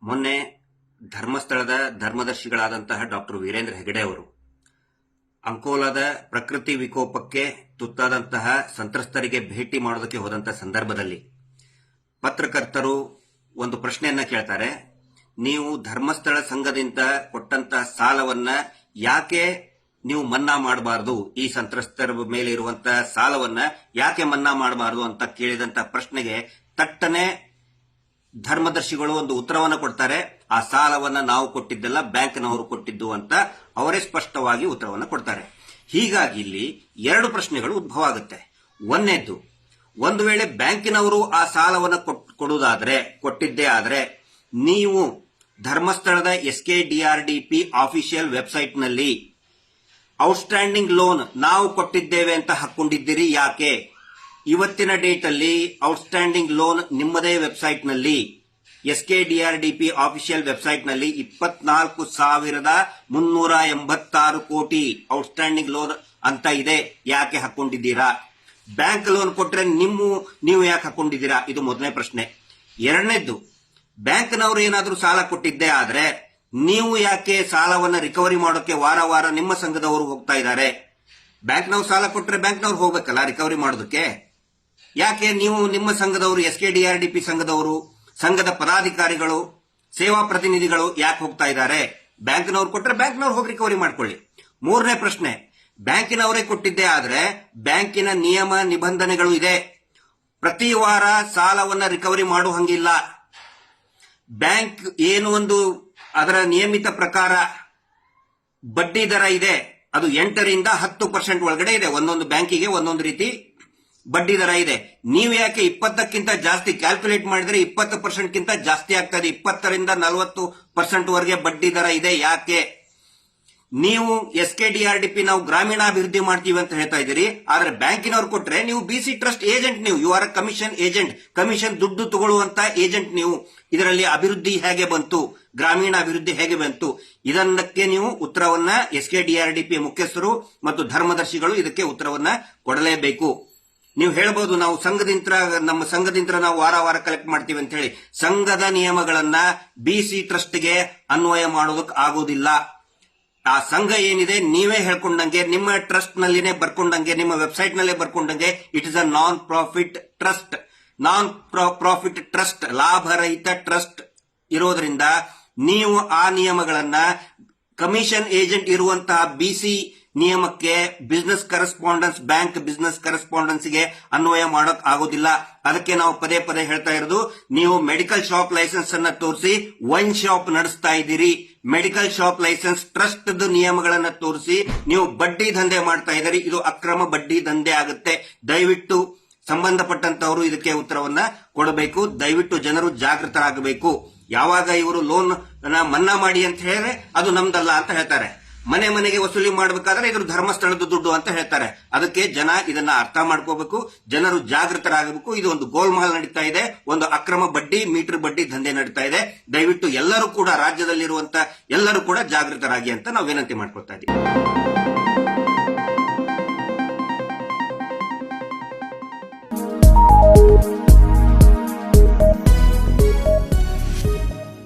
ಮೊನ್ನೆ ಧರ್ಮಸ್ಥಳದ ಧರ್ಮದರ್ಶಿಗಳಾದಂತಹ ಡಾಕ್ಟರ್ ವೀರೇಂದ್ರ ಹೆಗಡೆ ಅವರು ಅಂಕೋಲಾದ ಪ್ರಕೃತಿ ವಿಕೋಪಕ್ಕೆ ತುತ್ತಾದಂತಹ ಸಂತ್ರಸ್ತರಿಗೆ ಭೇಟಿ ಮಾಡೋದಕ್ಕೆ ಹೋದಂತಹ ಸಂದರ್ಭದಲ್ಲಿ ಪತ್ರಕರ್ತರು ಒಂದು ಪ್ರಶ್ನೆಯನ್ನ ಕೇಳ್ತಾರೆ. ನೀವು ಧರ್ಮಸ್ಥಳ ಸಂಘದಿಂದ ಕೊಟ್ಟಂತಹ ಸಾಲವನ್ನ ಯಾಕೆ ನೀವು ಮನ್ನಾ ಮಾಡಬಾರದು, ಈ ಸಂತ್ರಸ್ತರ ಮೇಲೆ ಇರುವಂತಹ ಸಾಲವನ್ನ ಯಾಕೆ ಮನ್ನಾ ಮಾಡಬಾರದು ಅಂತ ಕೇಳಿದಂತ ಪ್ರಶ್ನೆಗೆ ತಟ್ಟನೆ ಧರ್ಮದರ್ಶಿಗಳು ಒಂದು ಉತ್ತರವನ್ನು ಕೊಡ್ತಾರೆ. ಆ ಸಾಲವನ್ನ ನಾವು ಕೊಟ್ಟಿದ್ದಲ್ಲ, ಬ್ಯಾಂಕ್ನವರು ಕೊಟ್ಟಿದ್ದು ಅಂತ ಅವರೇ ಸ್ಪಷ್ಟವಾಗಿ ಉತ್ತರವನ್ನು ಕೊಡ್ತಾರೆ. ಹೀಗಾಗಿ ಇಲ್ಲಿ ಎರಡು ಪ್ರಶ್ನೆಗಳು ಉದ್ಭವ ಆಗುತ್ತೆ. ಒಂದನೇದ್ದು, ಒಂದು ವೇಳೆ ಬ್ಯಾಂಕಿನವರು ಆ ಸಾಲವನ್ನು ಕೊಟ್ಟಿದ್ದೇ ಆದ್ರೆ ನೀವು ಧರ್ಮಸ್ಥಳದ SKDRDP ಆಫಿಷಿಯಲ್ ವೆಬ್ಸೈಟ್ನಲ್ಲಿ ಔಟ್ಸ್ಟ್ಯಾಂಡಿಂಗ್ ಲೋನ್ ನಾವು ಕೊಟ್ಟಿದ್ದೇವೆ ಅಂತ ಹಾಕೊಂಡಿದ್ದೀರಿ ಯಾಕೆ? ಇವತ್ತಿನ ಡೇಟ್ ಅಲ್ಲಿ ಔಟ್ಸ್ಟ್ಯಾಂಡಿಂಗ್ ಲೋನ್ ನಿಮ್ಮದೇ ವೆಬ್ಸೈಟ್ನಲ್ಲಿ SKDRDP ಆಫಿಷಿಯಲ್ ವೆಬ್ಸೈಟ್ನಲ್ಲಿ 24,386 ಕೋಟಿ ಔಟ್ಸ್ಟ್ಯಾಂಡಿಂಗ್ ಲೋನ್ ಅಂತ ಇದೆ. ಯಾಕೆ ಹಾಕೊಂಡಿದ್ದೀರಾ? ಬ್ಯಾಂಕ್ ಲೋನ್ ಕೊಟ್ರೆ ನೀವು ಯಾಕೆ ಹಾಕೊಂಡಿದ್ದೀರಾ? ಇದು ಮೊದಲನೇ ಪ್ರಶ್ನೆ. ಎರಡನೇದ್ದು, ಬ್ಯಾಂಕ್ನವರು ಏನಾದರೂ ಸಾಲ ಕೊಟ್ಟಿದ್ದೇ ಆದ್ರೆ ನೀವು ಯಾಕೆ ಸಾಲವನ್ನ ರಿಕವರಿ ಮಾಡೋಕೆ ವಾರ ವಾರ ನಿಮ್ಮ ಸಂಘದವರು ಹೋಗ್ತಾ ಇದ್ದಾರೆ? ಬ್ಯಾಂಕ್ನವ್ರು ಸಾಲ ಕೊಟ್ರೆ ಬ್ಯಾಂಕ್ನವ್ರು ಹೋಗ್ಬೇಕಲ್ಲ ರಿಕವರಿ ಮಾಡೋದಕ್ಕೆ. ಯಾಕೆ ನೀವು ನಿಮ್ಮ ಸಂಘದವರು, SKDRDP ಸಂಘದವರು, ಸಂಘದ ಪದಾಧಿಕಾರಿಗಳು, ಸೇವಾ ಪ್ರತಿನಿಧಿಗಳು ಯಾಕೆ ಹೋಗ್ತಾ ಇದ್ದಾರೆ? ಬ್ಯಾಂಕ್ನವ್ರು ಕೊಟ್ರೆ ಬ್ಯಾಂಕ್ನವ್ರು ಹೋಗಿ ರಿಕವರಿ ಮಾಡ್ಕೊಳ್ಳಿ. ಮೂರನೇ ಪ್ರಶ್ನೆ, ಬ್ಯಾಂಕಿನವರೇ ಕೊಟ್ಟಿದ್ದೇ ಆದ್ರೆ ಬ್ಯಾಂಕಿನ ನಿಯಮ ನಿಬಂಧನೆಗಳು ಇದೆ. ಪ್ರತಿ ವಾರ ಸಾಲವನ್ನ ರಿಕವರಿ ಮಾಡುವ ಹಂಗಿಲ್ಲ. ಬ್ಯಾಂಕ್ ಏನು ಒಂದು ಅದರ ನಿಯಮಿತ ಪ್ರಕಾರ ಬಡ್ಡಿ ದರ ಇದೆ, ಅದು 8ರಿಂದ 10% ಒಳಗಡೆ ಇದೆ. ಒಂದೊಂದು ಬ್ಯಾಂಕಿಗೆ ಒಂದೊಂದು ರೀತಿ ಬಡ್ಡಿ ದರ ಇದೆ. ನೀವು ಯಾಕೆ 20ಕ್ಕಿಂತ ಜಾಸ್ತಿ ಕ್ಯಾಲ್ಕುಲೇಟ್ ಮಾಡಿದ್ರೆ 20%ಗಿಂತ ಜಾಸ್ತಿ ಆಗ್ತದೆ. 20ರಿಂದ 40% ವರೆಗೆ ಬಡ್ಡಿ ದರ ಇದೆ. ಯಾಕೆ? ನೀವು SKDRDP ನಾವು ಗ್ರಾಮೀಣಾಭಿವೃದ್ಧಿ ಮಾಡ್ತೀವಿ ಅಂತ ಹೇಳ್ತಾ ಇದ್ದೀರಿ, ಆದ್ರೆ ಬ್ಯಾಂಕಿನವ್ರು ಕೊಟ್ರೆ ನೀವು BC ಟ್ರಸ್ಟ್ ಏಜೆಂಟ್, ನೀವು you are a commission agent, commission ದುಡ್ಡು ತಗೊಳ್ಳುವಂತ ಏಜೆಂಟ್ ನೀವು. ಇದರಲ್ಲಿ ಅಭಿವೃದ್ಧಿ ಹೇಗೆ ಬಂತು, ಗ್ರಾಮೀಣ ಅಭಿವೃದ್ಧಿ ಹೇಗೆ ಬಂತು? ಇದಕ್ಕೆ ನೀವು ಉತ್ತರವನ್ನ SKDRDP ಮುಖ್ಯಸ್ಥರು ಮತ್ತು ಧರ್ಮದರ್ಶಿಗಳು ಇದಕ್ಕೆ ಉತ್ತರವನ್ನ ಕೊಡಲೇಬೇಕು. ನೀವು ಹೇಳ್ಬೋದು, ನಾವು ನಮ್ಮ ಸಂಘದಿಂದ ನಾವು ವಾರ ವಾರ ಕಲೆಕ್ಟ್ ಮಾಡ್ತೀವಿ ಅಂತ ಹೇಳಿ. ಸಂಘದ ನಿಯಮಗಳನ್ನ BC ಟ್ರಸ್ಟ್ಗೆ ಅನ್ವಯ ಮಾಡೋದಕ್ಕೆ ಆಗೋದಿಲ್ಲ. ಆ ಸಂಘ ಏನಿದೆ ನೀವೇ ಹೇಳ್ಕೊಂಡಂಗೆ, ನಿಮ್ಮ ಟ್ರಸ್ಟ್ ನಲ್ಲಿನೇ ಬರ್ಕೊಂಡಂಗೆ, ನಿಮ್ಮ ವೆಬ್ಸೈಟ್ ನಲ್ಲೇ ಬರ್ಕೊಂಡಂಗೆ, it is a non profit trust, ಲಾಭರಹಿತ ಟ್ರಸ್ಟ್ ಇರೋದ್ರಿಂದ ನೀವು ಆ ನಿಯಮಗಳನ್ನ ಕಮಿಷನ್ ಏಜೆಂಟ್ ಇರುವಂತಹ BC ನಿಯಮಕ್ಕೆ ಬಿಸಿನೆಸ್ ಕರೆಸ್ಪಾಂಡೆನ್ಸ್, ಬ್ಯಾಂಕ್ ಬಿಸಿನೆಸ್ ಕರೆಸ್ಪಾಂಡೆನ್ಸ್ಗೆ ಅನ್ವಯ ಮಾಡೋಕ್ ಆಗೋದಿಲ್ಲ. ಅದಕ್ಕೆ ನಾವು ಪದೇ ಪದೇ ಹೇಳ್ತಾ ಇರೋದು, ನೀವು ಮೆಡಿಕಲ್ ಶಾಪ್ ಲೈಸೆನ್ಸ್ ಅನ್ನ ತೋರಿಸಿ ವೈನ್ ಶಾಪ್ ನಡೆಸ್ತಾ ಇದ್ದೀರಿ. ಮೆಡಿಕಲ್ ಶಾಪ್ ಲೈಸೆನ್ಸ್ ಟ್ರಸ್ಟ್ ನಿಯಮಗಳನ್ನ ತೋರಿಸಿ ನೀವು ಬಡ್ಡಿ ದಂಧೆ ಮಾಡ್ತಾ ಇದ್ದೀರಿ. ಇದು ಅಕ್ರಮ ಬಡ್ಡಿ ದಂಧೆ ಆಗುತ್ತೆ. ದಯವಿಟ್ಟು ಸಂಬಂಧಪಟ್ಟಂತವರು ಇದಕ್ಕೆ ಉತ್ತರವನ್ನ ಕೊಡಬೇಕು. ದಯವಿಟ್ಟು ಜನರು ಜಾಗೃತರಾಗಬೇಕು. ಯಾವಾಗ ಇವರು ಲೋನ್ ಮನ್ನಾ ಮಾಡಿ ಅಂತ ಹೇಳಿದ್ರೆ ಅದು ನಮ್ದಲ್ಲ ಅಂತ ಹೇಳ್ತಾರೆ. ಮನೆಗೆ ವಸೂಲಿ ಮಾಡಬೇಕಾದ್ರೆ ಇದ್ರ ಧರ್ಮಸ್ಥಳದ ದುಡ್ಡು ಅಂತ ಹೇಳ್ತಾರೆ. ಅದಕ್ಕೆ ಜನ ಇದನ್ನ ಅರ್ಥ ಮಾಡ್ಕೋಬೇಕು, ಜನರು ಜಾಗೃತರಾಗಬೇಕು. ಇದು ಒಂದು ಗೋಲ್ಮಾಲ್ ನಡೀತಾ ಇದೆ, ಒಂದು ಅಕ್ರಮ ಬಡ್ಡಿ, ಮೀಟರ್ ಬಡ್ಡಿ ದಂಧೆ ನಡೀತಾ ಇದೆ. ದಯವಿಟ್ಟು ಎಲ್ಲರೂ ಕೂಡ, ರಾಜ್ಯದಲ್ಲಿರುವಂತ ಎಲ್ಲರೂ ಕೂಡ ಜಾಗೃತರಾಗಿ ಅಂತ ನಾವು ವಿನಂತಿ ಮಾಡ್ಕೊಳ್ತಾ ಇದ್ದೀವಿ.